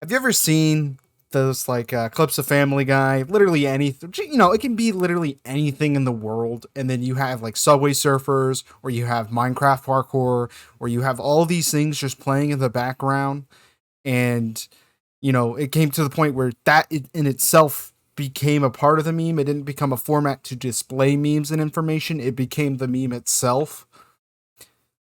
Have you ever seen those clips of Family Guy? Literally anything, it can be literally anything in the world, and then you have like Subway Surfers, or you have Minecraft parkour, or you have all these things just playing in the background, and it came to the point where in itself became a part of the meme. It didn't become a format to display memes and information. It became the meme itself.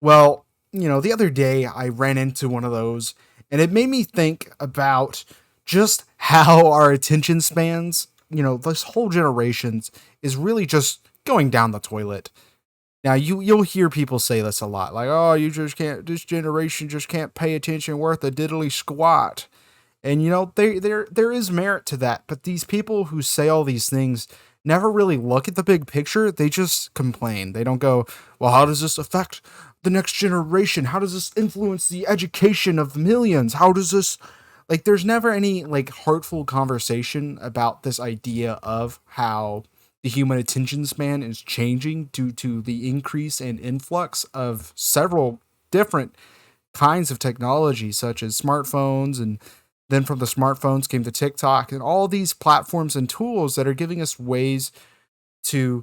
Well, the other day I ran into one of those, and it made me think about just how our attention spans, this whole generations is really just going down the toilet. Now you'll hear people say this a lot, like, "Oh, you just can't. This generation just can't pay attention worth a diddly squat." And there is merit to that, but these people who say all these things never really look at the big picture. They just complain. They don't go, "Well, how does this affect the next generation? How does this influence the education of millions? How does this there's never any heartful conversation about this idea of how the human attention span is changing due to the increase and influx of several different kinds of technology, such as smartphones, and then from the smartphones came the TikTok and all these platforms and tools that are giving us ways to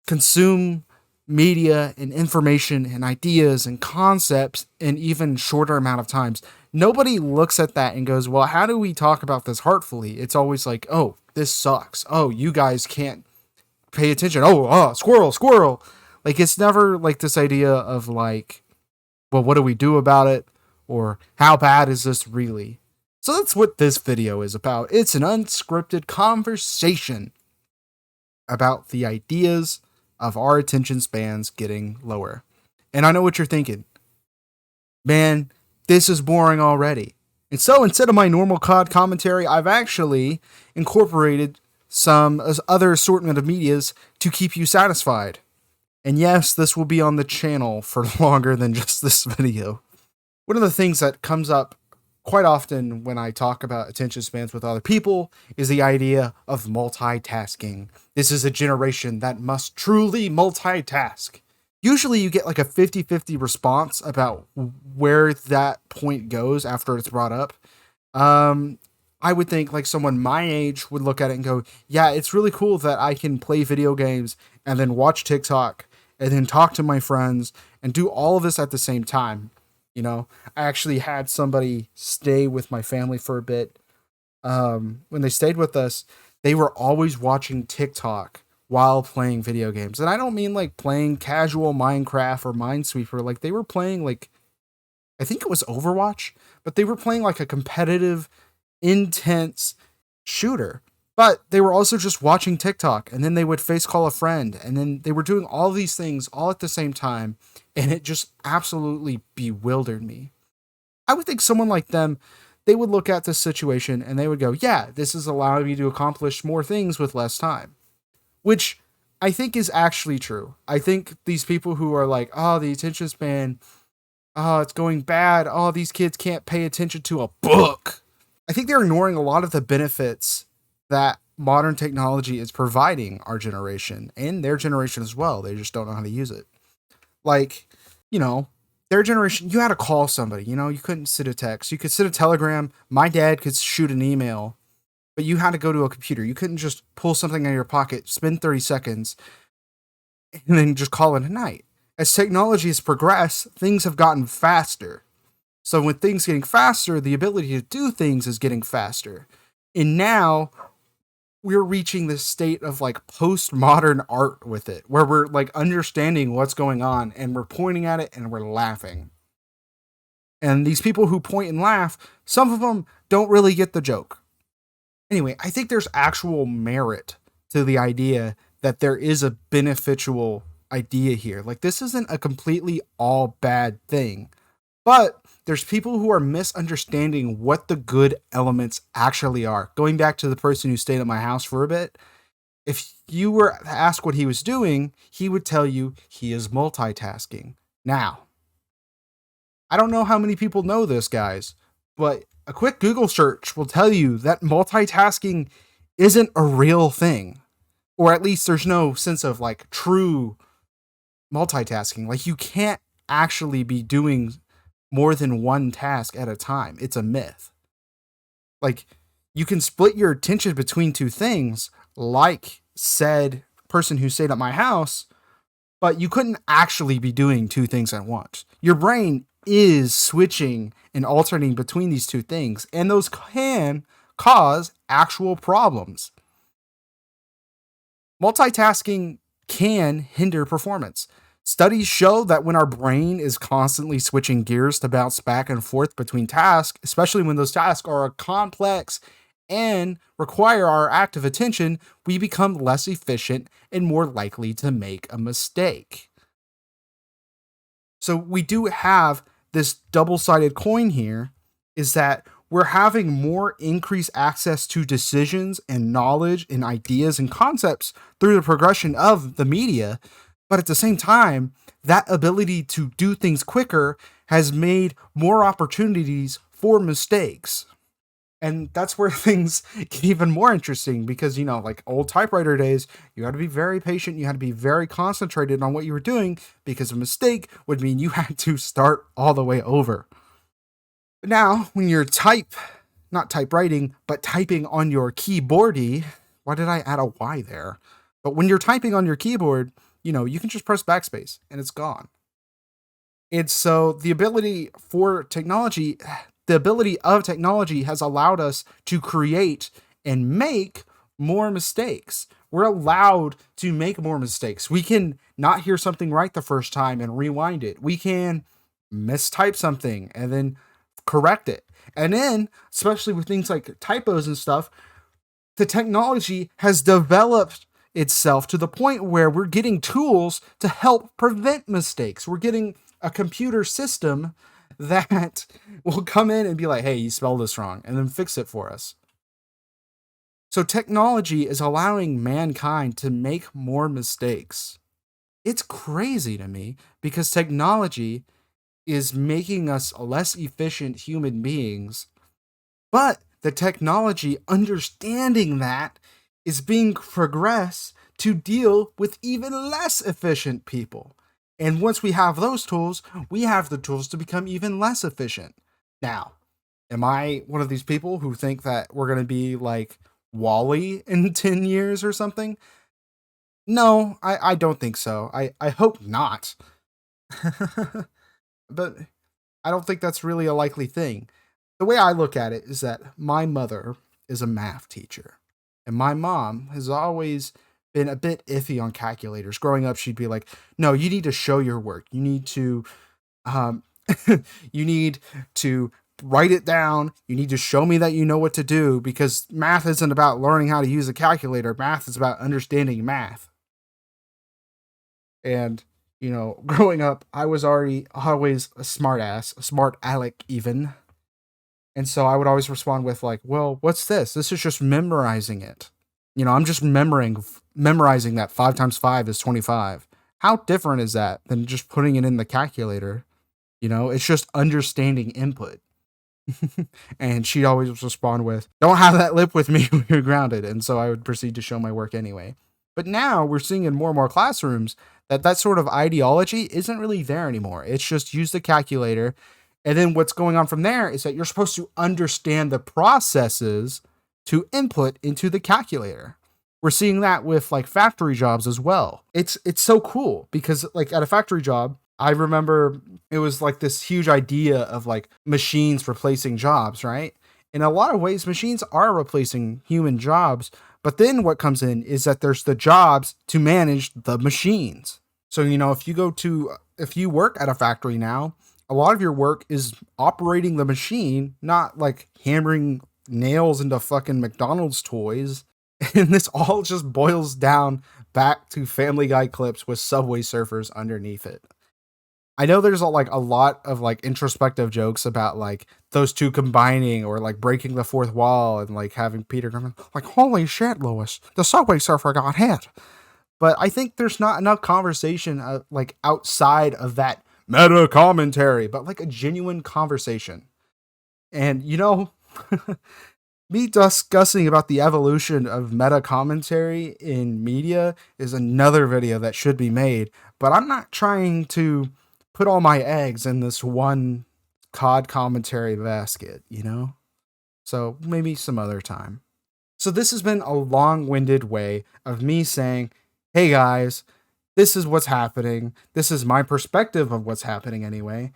consume media and information and ideas and concepts in even shorter amount of times. Nobody looks at that and goes, "Well, how do we talk about this heartfully?" It's always like, "Oh, this sucks. Oh, you guys can't pay attention. Oh, squirrel, squirrel." It's never this idea of "Well, what do we do about it?" or "How bad is this really?" So that's what this video is about. It's an unscripted conversation about the ideas of our attention spans getting lower. And I know what you're thinking. Man, this is boring already. And so instead of my normal COD commentary, I've actually incorporated some other assortment of medias to keep you satisfied. And yes, this will be on the channel for longer than just this video. One of the things that comes up quite often when I talk about attention spans with other people is the idea of multitasking. This is a generation that must truly multitask. Usually you get a 50-50 response about where that point goes after it's brought up. I would think someone my age would look at it and go, "Yeah, it's really cool that I can play video games and then watch TikTok and then talk to my friends and do all of this at the same time." I actually had somebody stay with my family for a bit. When they stayed with us, they were always watching TikTok while playing video games. And I don't mean playing casual Minecraft or Minesweeper. They were playing I think it was Overwatch, but they were playing a competitive, intense shooter. But they were also just watching TikTok, and then they would face call a friend, and then they were doing all these things all at the same time, and it just absolutely bewildered me. I would think someone like them, they would look at this situation and they would go, "Yeah, this is allowing me to accomplish more things with less time," which I think is actually true. I think these people who are like, "Oh, the attention span, oh, it's going bad. Oh, these kids can't pay attention to a book." I think they're ignoring a lot of the benefits that modern technology is providing our generation and their generation as well. They just don't know how to use it. Like, you know, their generation, you had to call somebody, you couldn't send a text. You could send a telegram. My dad could shoot an email, but you had to go to a computer. You couldn't just pull something out of your pocket, spend 30 seconds, and then just call it a night. As technology has progressed, things have gotten faster. So when things getting faster, the ability to do things is getting faster. And now we're reaching this state of postmodern art with it, where we're understanding what's going on and we're pointing at it and we're laughing. And these people who point and laugh, some of them don't really get the joke. Anyway, I think there's actual merit to the idea that there is a beneficial idea here. This isn't a completely all bad thing, but there's people who are misunderstanding what the good elements actually are. Going back to the person who stayed at my house for a bit, if you were to ask what he was doing, he would tell you he is multitasking. Now, I don't know how many people know this, guys, but a quick Google search will tell you that multitasking isn't a real thing. Or at least there's no sense of true multitasking. You can't actually be doing more than one task at a time. It's a myth. Like, you can split your attention between two things, like said person who stayed at my house, but you couldn't actually be doing two things at once. Your brain is switching and alternating between these two things, and those can cause actual problems. Multitasking can hinder performance. Studies show that when our brain is constantly switching gears to bounce back and forth between tasks, especially when those tasks are complex and require our active attention, we become less efficient and more likely to make a mistake. So we do have this double-sided coin here, is that we're having more increased access to decisions and knowledge and ideas and concepts through the progression of the media. But at the same time, that ability to do things quicker has made more opportunities for mistakes. And that's where things get even more interesting because, like old typewriter days, you had to be very patient. You had to be very concentrated on what you were doing because a mistake would mean you had to start all the way over. But now, when you're not typewriting, but typing on your keyboardy, why did I add a Y there? But when you're typing on your keyboard, you can just press backspace and it's gone. And so the ability of technology has allowed us to create and make more mistakes. We're allowed to make more mistakes. We can not hear something right the first time and rewind it. We can mistype something and then correct it. And then, especially with things like typos and stuff, the technology has developed itself to the point where we're getting tools to help prevent mistakes. We're getting a computer system that will come in and be like, hey, you spelled this wrong, and then fix it for us. So technology is allowing mankind to make more mistakes. It's crazy to me because technology is making us less efficient human beings, but the technology understanding that is being progressed to deal with even less efficient people. And once we have those tools, we have the tools to become even less efficient. Now, am I one of these people who think that we're going to be like Wall-E in 10 years or something? No, I don't think so. I hope not. But I don't think that's really a likely thing. The way I look at it is that my mother is a math teacher, and my mom has always been a bit iffy on calculators. Growing up, she'd be like, "No, you need to show your work. You need to, um, you need to write it down. You need to show me that you know what to do because math isn't about learning how to use a calculator. Math is about understanding math." And growing up, I was already always a smart ass, a smart aleck even. And so I would always respond with like, "Well, what's this? This is just memorizing it. I'm just memorizing that 5 times 5 is 25. How different is that than just putting it in the calculator? It's just understanding input." And she'd always respond with, "Don't have that lip with me when you're grounded." And so I would proceed to show my work anyway. But now we're seeing in more and more classrooms that sort of ideology isn't really there anymore. It's just use the calculator. And then what's going on from there is that you're supposed to understand the processes to input into the calculator. We're seeing that with like factory jobs as well. It's so cool because like at a factory job, I remember it was like this huge idea of like machines replacing jobs, right? In a lot of ways, machines are replacing human jobs. But then what comes in is that there's the jobs to manage the machines. So, if you work at a factory now, a lot of your work is operating the machine, not like hammering nails into fucking McDonald's toys. And this all just boils down back to Family Guy clips with Subway Surfers underneath it. I know there's a lot of like introspective jokes about like those two combining or like breaking the fourth wall and like having Peter Griffin like, "Holy shit, Lewis, the Subway Surfer got hit." But I think there's not enough conversation like outside of that meta commentary, but like a genuine conversation. And me discussing about the evolution of meta commentary in media is another video that should be made, but I'm not trying to put all my eggs in this one COD commentary basket, So maybe some other time. So this has been a long-winded way of me saying, hey guys, this is what's happening. This is my perspective of what's happening anyway.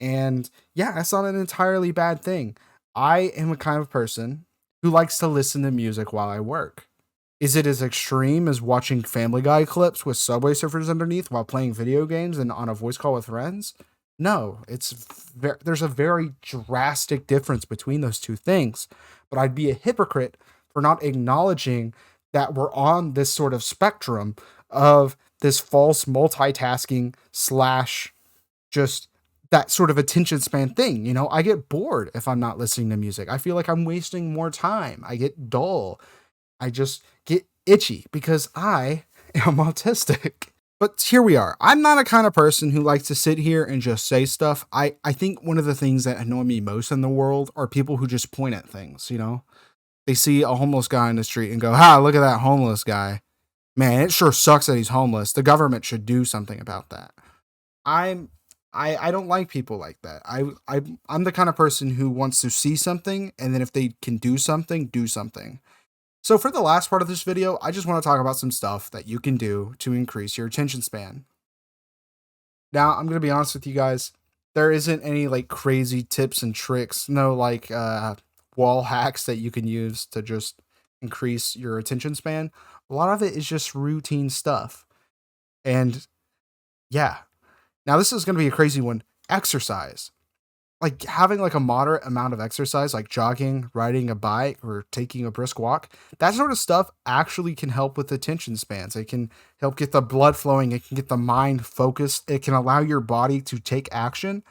And yeah, it's not an entirely bad thing. I am a kind of person who likes to listen to music while I work. Is it as extreme as watching Family Guy clips with Subway Surfers underneath while playing video games and on a voice call with friends? No, there's a very drastic difference between those two things. But I'd be a hypocrite for not acknowledging that we're on this sort of spectrum of this false multitasking slash just that sort of attention span thing. You know, I get bored if I'm not listening to music. I feel like I'm wasting more time. I get dull. I just get itchy because I am autistic. But here we are. I'm not a kind of person who likes to sit here and just say stuff. I think one of the things that annoy me most in the world are people who just point at things, you know? They see a homeless guy in the street and go, "Ha, look at that homeless guy. Man, it sure sucks that he's homeless. The government should do something about that." I don't like people like that. I'm the kind of person who wants to see something, and then if they can do something, do something. So for the last part of this video, I just want to talk about some stuff that you can do to increase your attention span. Now, I'm going to be honest with you guys. There isn't any like crazy tips and tricks. No like wall hacks that you can use to just increase your attention span. A lot of it is just routine stuff. And yeah. Now this is going to be a crazy one. Exercise. Like having like a moderate amount of exercise, like jogging, riding a bike, or taking a brisk walk, that sort of stuff actually can help with attention spans. It can help get the blood flowing. It can get the mind focused. It can allow your body to take action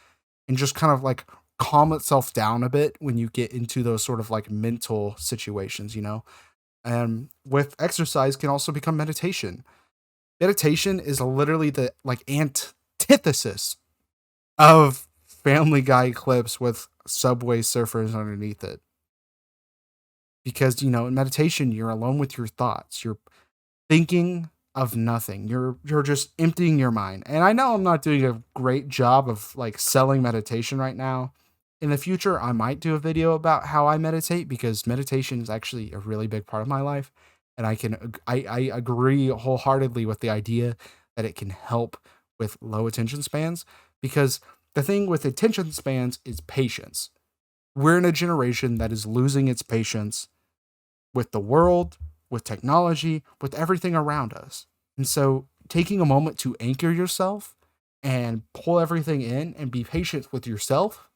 and just kind of like calm itself down a bit when you get into those sort of like mental situations, you know? And with exercise can also become meditation. Meditation is literally the like antithesis of Family Guy clips with Subway Surfers underneath it. Because, you know, in meditation, you're alone with your thoughts. You're thinking of nothing. You're just emptying your mind. And I know I'm not doing a great job of like selling meditation right now. In the future, I might do a video about how I meditate because meditation is actually a really big part of my life. And I agree wholeheartedly with the idea that it can help with low attention spans because the thing with attention spans is patience. We're in a generation that is losing its patience with the world, with technology, with everything around us. And so taking a moment to anchor yourself and pull everything in and be patient with yourself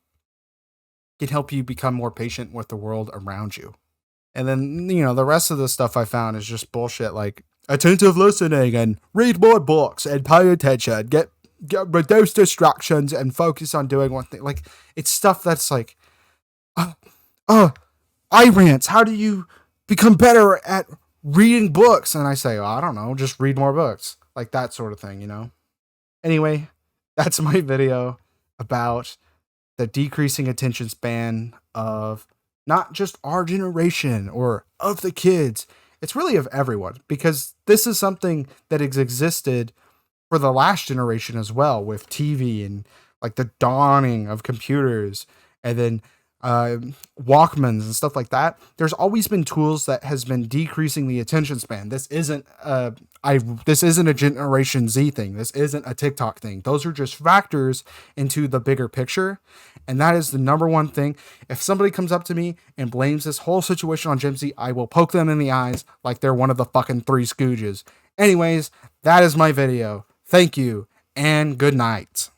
can help you become more patient with the world around you. And then, you know, the rest of the stuff I found is just bullshit like attentive listening and read more books and pay attention, get reduce distractions and focus on doing one thing. Like it's stuff that's like, EyeRants, how do you become better at reading books? And I say, oh, I don't know, just read more books. Like that sort of thing, you know? Anyway, that's my video about the decreasing attention span of not just our generation or of the kids. It's really of everyone because this is something that has existed for the last generation as well with TV and like the dawning of computers and then Walkmans and stuff like that. There's always been tools that has been decreasing the attention span. This isn't this isn't a Generation Z thing. This isn't a TikTok thing. Those are just factors into the bigger picture. And that is the number one thing. If somebody comes up to me and blames this whole situation on Gen Z, I will poke them in the eyes like they're one of the fucking Three Stooges. Anyways, that is my video. Thank you and good night.